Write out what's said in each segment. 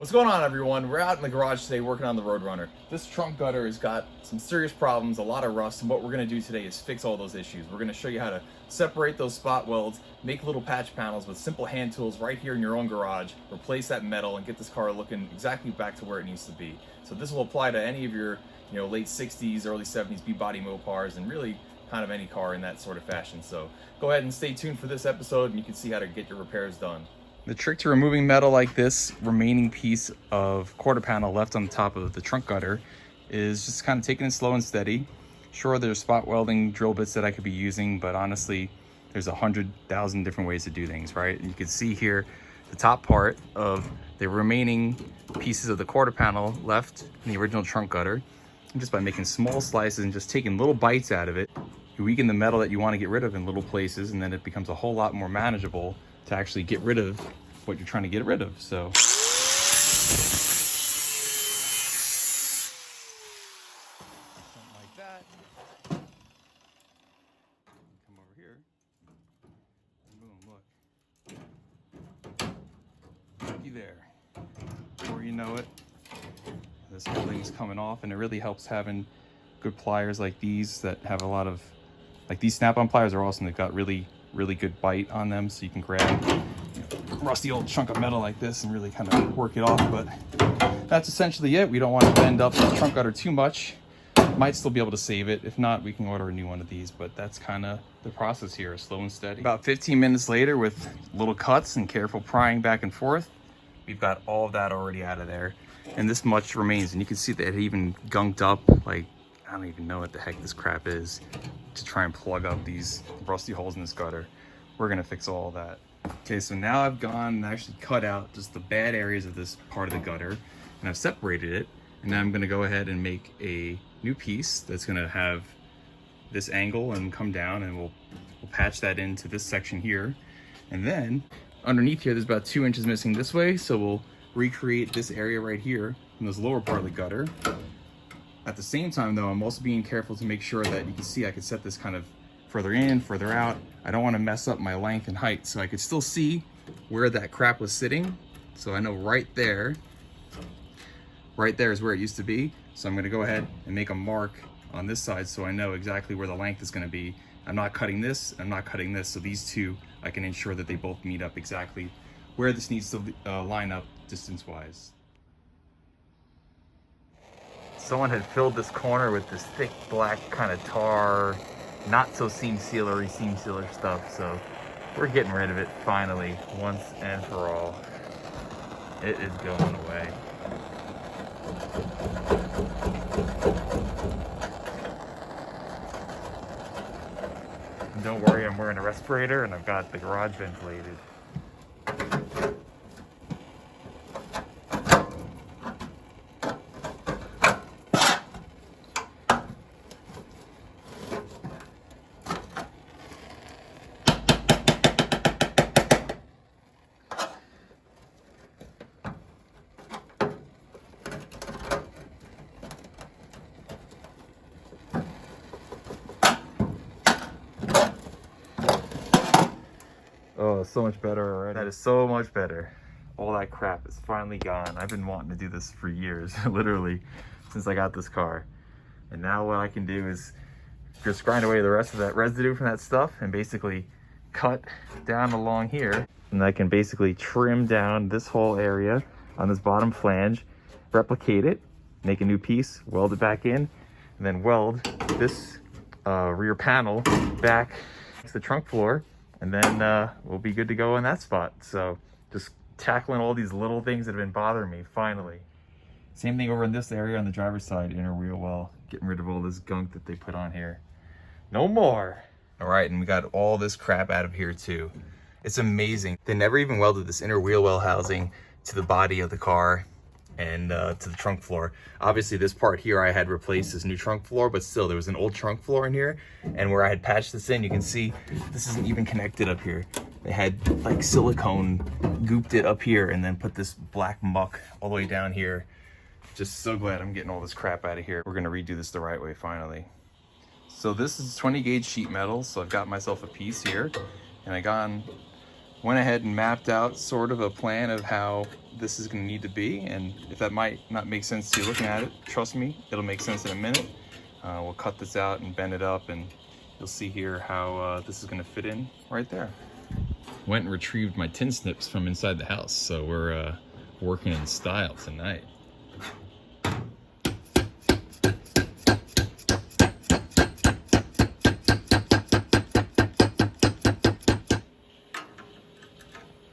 What's going on, everyone? We're out in the garage today working on the Roadrunner. This trunk gutter has got some serious problems, a lot of rust, and what we're going to do today is fix all those issues. We're going to show you how to separate those spot welds, make little patch panels with simple hand tools right here in your own garage, replace that metal, and get this car looking exactly back to where it needs to be. So this will apply to any of your late 60s, early 70s B Body Mopars, and really kind of any car in that sort of fashion. So go ahead and stay tuned for this episode, and you can see how to get your repairs done. The trick to removing metal like this remaining piece of quarter panel left on the top of the trunk gutter is just kind of taking it slow and steady. Sure, there's spot welding drill bits that I could be using, but honestly, there's 100,000 different ways to do things, right? And you can see here the top part of the remaining pieces of the quarter panel left in the original trunk gutter. And just by making small slices and just taking little bites out of it, you weaken the metal that you want to get rid of in little places, and then it becomes a whole lot more manageable to actually get rid of what you're trying to get rid of. So something like that. Come over here. Boom, look. Looky there. Before you know it, this whole thing's coming off, and it really helps having good pliers like these that have a lot of, like these snap-on pliers are awesome. They've got really good bite on them, so you can grab a rusty old chunk of metal like this and really kind of work it off. But that's essentially it. We don't want to bend up the trunk gutter too much. Might still be able to save it. If not, we can order a new one of these, but that's kind of the process here, slow and steady. About 15 minutes later, with little cuts and careful prying back and forth, we've got all of that already out of there, and this much remains. And you can see that it even gunked up, like I don't even know what the heck this crap is, to try and plug up these rusty holes in this gutter. We're gonna fix all that. Okay, so now I've gone and actually cut out just the bad areas of this part of the gutter, and I've separated it. And now I'm gonna go ahead and make a new piece that's gonna have this angle and come down, and we'll patch that into this section here. And then underneath here, there's about 2 inches missing this way, so we'll recreate this area right here in this lower part of the gutter. At the same time though, I'm also being careful to make sure that you can see I could set this kind of further in, further out. I don't want to mess up my length and height, so I could still see where that crap was sitting. So I know right there is where it used to be. So I'm going to go ahead and make a mark on this side so I know exactly where the length is going to be. I'm not cutting this, I'm not cutting this, so these two, I can ensure that they both meet up exactly where this needs to line up distance-wise. Someone had filled this corner with this thick black kind of tar, not so seam sealer stuff, so we're getting rid of it finally, once and for all. It is going away. And don't worry, I'm wearing a respirator and I've got the garage ventilated. Oh, so much better already. That is so much better. All that crap is finally gone. I've been wanting to do this for years, literally, since I got this car. And now what I can do is just grind away the rest of that residue from that stuff and basically cut down along here. And I can basically trim down this whole area on this bottom flange, replicate it, make a new piece, weld it back in, and then weld this rear panel back to the trunk floor. And then we'll be good to go in that spot. So just tackling all these little things that have been bothering me, finally. Same thing over in this area on the driver's side, inner wheel well, getting rid of all this gunk that they put on here. No more. All right, and we got all this crap out of here too. It's amazing. They never even welded this inner wheel well housing to the body of the car and to the trunk floor. Obviously this part here I had replaced this new trunk floor, but still there was an old trunk floor in here, and where I had patched this in, you can see this isn't even connected up here. They had like silicone gooped it up here and then put this black muck all the way down here. Just so glad I'm getting all this crap out of here. We're gonna redo this the right way finally. So this is 20 gauge sheet metal, so I've got myself a piece here, and I gone went ahead and mapped out sort of a plan of how this is going to need to be, and if that might not make sense to you looking at it, trust me, it'll make sense in a minute. We'll cut this out and bend it up, and you'll see here how this is going to fit in right there. Went and retrieved my tin snips from inside the house, so we're working in style tonight.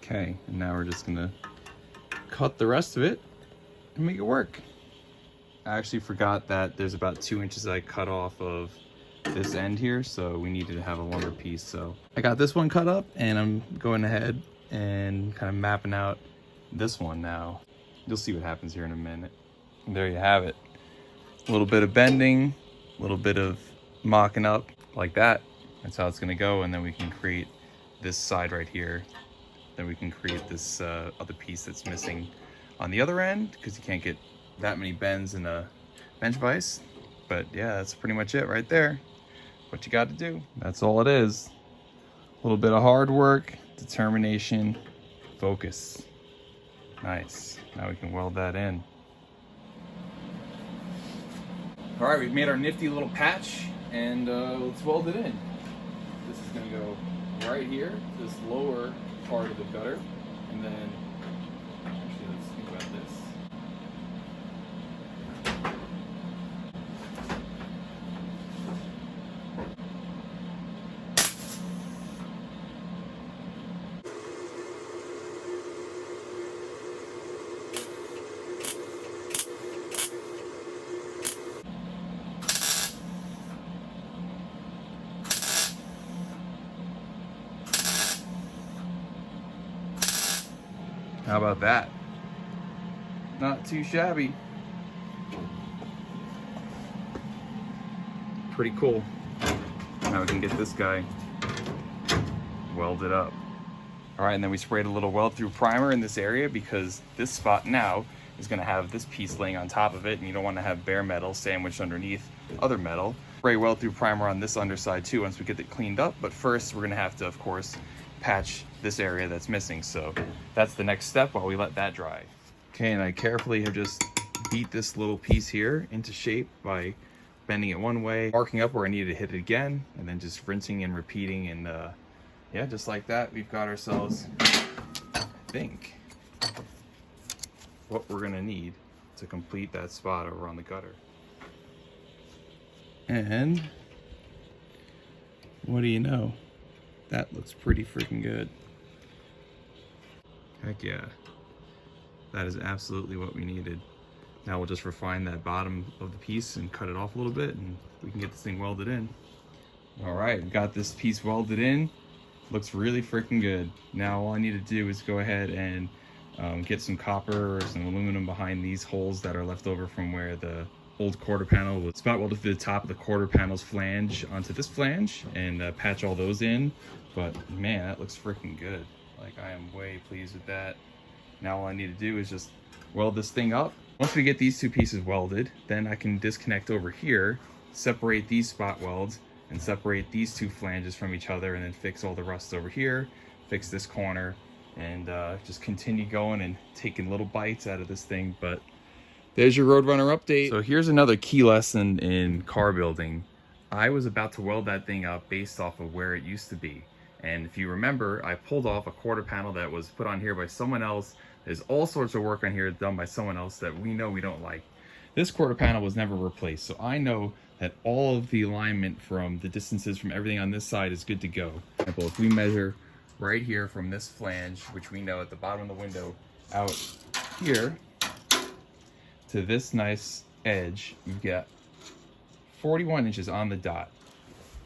Okay, and now we're just gonna cut the rest of it and make it work. I actually forgot that there's about 2 inches I cut off of this end here, so we needed to have a longer piece. So I got this one cut up, and I'm going ahead and kind of mapping out this one now. You'll see what happens here in a minute. And there you have it. A little bit of bending, a little bit of mocking up like that. That's how it's gonna go, and then we can create this side right here. Then we can create this other piece that's missing on the other end, because you can't get that many bends in a bench vise. But yeah, that's pretty much it right there. What you got to do. That's all it is. A little bit of hard work, determination, focus. Nice. Now we can weld that in. All right, we've made our nifty little patch, and let's weld it in. This is gonna go right here, this lower part of the gutter, and then actually let's think about this. How about that? Not too shabby. Pretty cool. Now we can get this guy welded up. All right, and then we sprayed a little weld through primer in this area, because this spot now is gonna have this piece laying on top of it, and you don't wanna have bare metal sandwiched underneath other metal. Spray weld through primer on this underside too once we get it cleaned up, but first we're gonna have to, of course, patch this area that's missing. So that's the next step while we let that dry. Okay, and I carefully have just beat this little piece here into shape by bending it one way, marking up where I needed to hit it again, and then just rinsing and repeating. And yeah, just like that, we've got ourselves, I think, what we're gonna need to complete that spot over on the gutter. And what do you know? That looks pretty freaking good. Heck yeah. That is absolutely what we needed. Now we'll just refine that bottom of the piece and cut it off a little bit, and we can get this thing welded in. All right, got this piece welded in. Looks really freaking good. Now all I need to do is go ahead and get some copper or some aluminum behind these holes that are left over from where the old quarter panel was spot welded through the top of the quarter panel's flange onto this flange, and patch all those in. But man, that looks freaking good. Like, I am way pleased with that. Now all I need to do is just weld this thing up. Once we get these two pieces welded, then I can disconnect over here, separate these spot welds, and separate these two flanges from each other, and then fix all the rust over here, fix this corner, and just continue going and taking little bites out of this thing. But there's your Roadrunner update. So here's another key lesson in car building. I was about to weld that thing up based off of where it used to be. And if you remember, I pulled off a quarter panel that was put on here by someone else. There's all sorts of work on here done by someone else that we know we don't like. This quarter panel was never replaced, so I know that all of the alignment from the distances from everything on this side is good to go. For example, if we measure right here from this flange, which we know at the bottom of the window, out here to this nice edge, you've got 41 inches on the dot.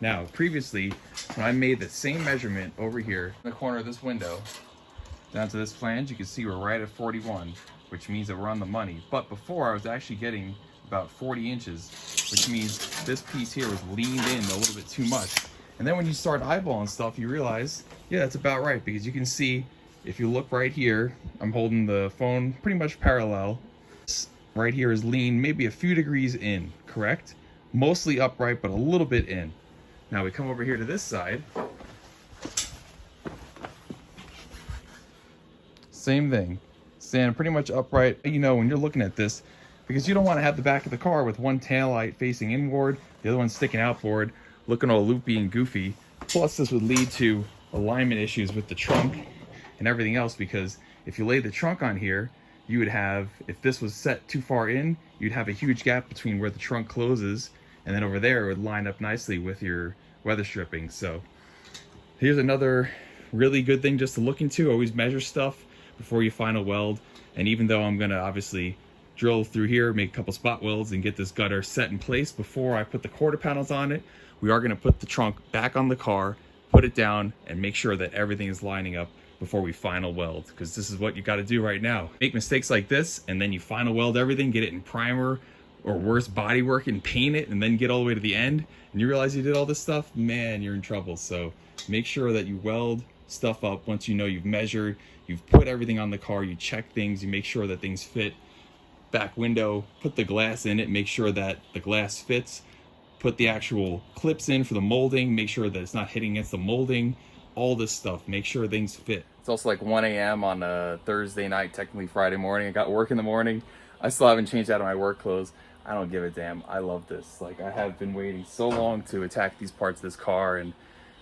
Now, previously, when I made the same measurement over here in the corner of this window, down to this flange, you can see we're right at 41, which means that we're on the money. But before, I was actually getting about 40 inches, which means this piece here was leaned in a little bit too much. And then when you start eyeballing stuff, you realize, yeah, that's about right, because you can see, if you look right here, I'm holding the phone pretty much parallel. Right here is lean maybe a few degrees in, correct? Mostly upright, but a little bit in. Now we come over here to this side. Same thing. Stand pretty much upright, you know, when you're looking at this, because you don't want to have the back of the car with one tail light facing inward, the other one sticking outboard, looking all loopy and goofy. Plus, this would lead to alignment issues with the trunk and everything else, because if you lay the trunk on here, you would have, if this was set too far in, you'd have a huge gap between where the trunk closes, and then over there it would line up nicely with your weather stripping. So here's another really good thing just to look into. Always measure stuff before you final weld. And even though I'm gonna obviously drill through here, make a couple spot welds and get this gutter set in place before I put the quarter panels on it, we are gonna put the trunk back on the car, put it down, and make sure that everything is lining up before we final weld, because this is what you got to do right now. Make mistakes like this, and then you final weld everything, get it in primer, or worse, body work and paint it, and then get all the way to the end, and you realize you did all this stuff, man, you're in trouble. So make sure that you weld stuff up once you know you've measured, you've put everything on the car, you check things, you make sure that things fit. Back window, put the glass in it, make sure that the glass fits, put the actual clips in for the molding, make sure that it's not hitting against the molding, all this stuff, make sure things fit. It's also like 1 a.m. on a Thursday night, technically Friday morning. I got work in the morning. I still haven't changed out of my work clothes. I don't give a damn. I love this. Like, I have been waiting so long to attack these parts of this car, and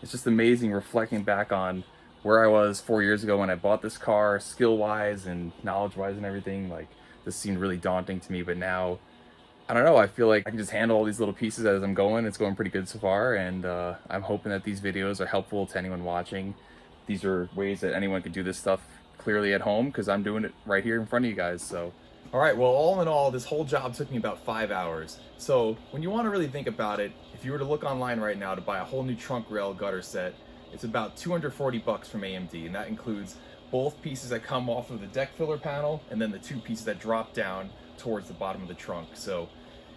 it's just amazing reflecting back on where I was 4 years ago when I bought this car, skill-wise and knowledge-wise and everything. Like, this seemed really daunting to me, but now, I don't know, I feel like I can just handle all these little pieces as I'm going. It's going pretty good so far, and I'm hoping that these videos are helpful to anyone watching. These are ways that anyone could do this stuff clearly at home, because I'm doing it right here in front of you guys. So, all right, well, all in all, this whole job took me about 5 hours. So when you want to really think about it, if you were to look online right now to buy a whole new trunk rail gutter set, it's about 240 bucks from AMD, and that includes both pieces that come off of the deck filler panel and then the two pieces that drop down towards the bottom of the trunk. So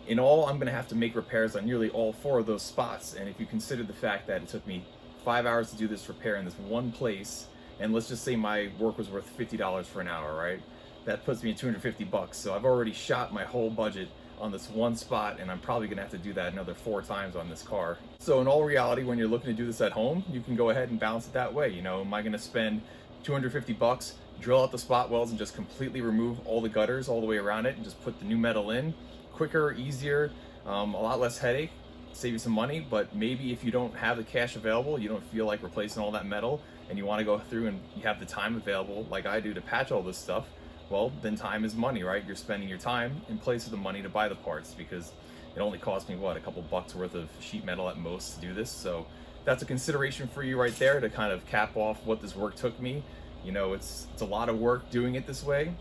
in all, I'm gonna have to make repairs on nearly all 4 of those spots. And if you consider the fact that it took me 5 hours to do this repair in this one place, and let's just say my work was worth $50 for an hour, right? That puts me at 250 bucks. So I've already shot my whole budget on this one spot, and I'm probably gonna have to do that another 4 times on this car. So in all reality, when you're looking to do this at home, you can go ahead and balance it that way. You know, am I gonna spend 250 bucks, drill out the spot welds and just completely remove all the gutters all the way around it and just put the new metal in? Quicker, easier, a lot less headache, save you some money. But maybe if you don't have the cash available, you don't feel like replacing all that metal, and you want to go through and you have the time available like I do to patch all this stuff, well, then time is money, right? You're spending your time in place of the money to buy the parts, because it only cost me, what, a couple bucks worth of sheet metal at most to do this. So that's a consideration for you right there to kind of cap off what this work took me. You know, it's a lot of work doing it this way.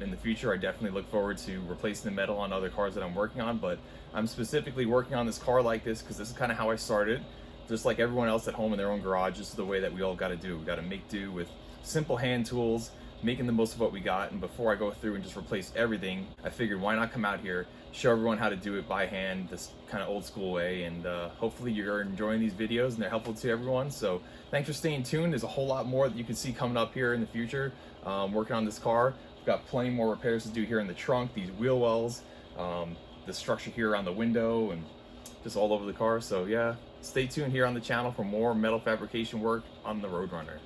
In the future, I definitely look forward to replacing the metal on other cars that I'm working on, but I'm specifically working on this car like this because this is kind of how I started. Just like everyone else at home in their own garage, this is the way that we all got to do. We got to make do with simple hand tools, making the most of what we got. And before I go through and just replace everything, I figured, why not come out here, show everyone how to do it by hand, this kind of old school way. And hopefully you're enjoying these videos and they're helpful to everyone. So thanks for staying tuned. There's a whole lot more that you can see coming up here in the future. Working on this car, we've got plenty more repairs to do here in the trunk, these wheel wells, the structure here around the window, and just all over the car. So yeah, stay tuned here on the channel for more metal fabrication work on the Roadrunner.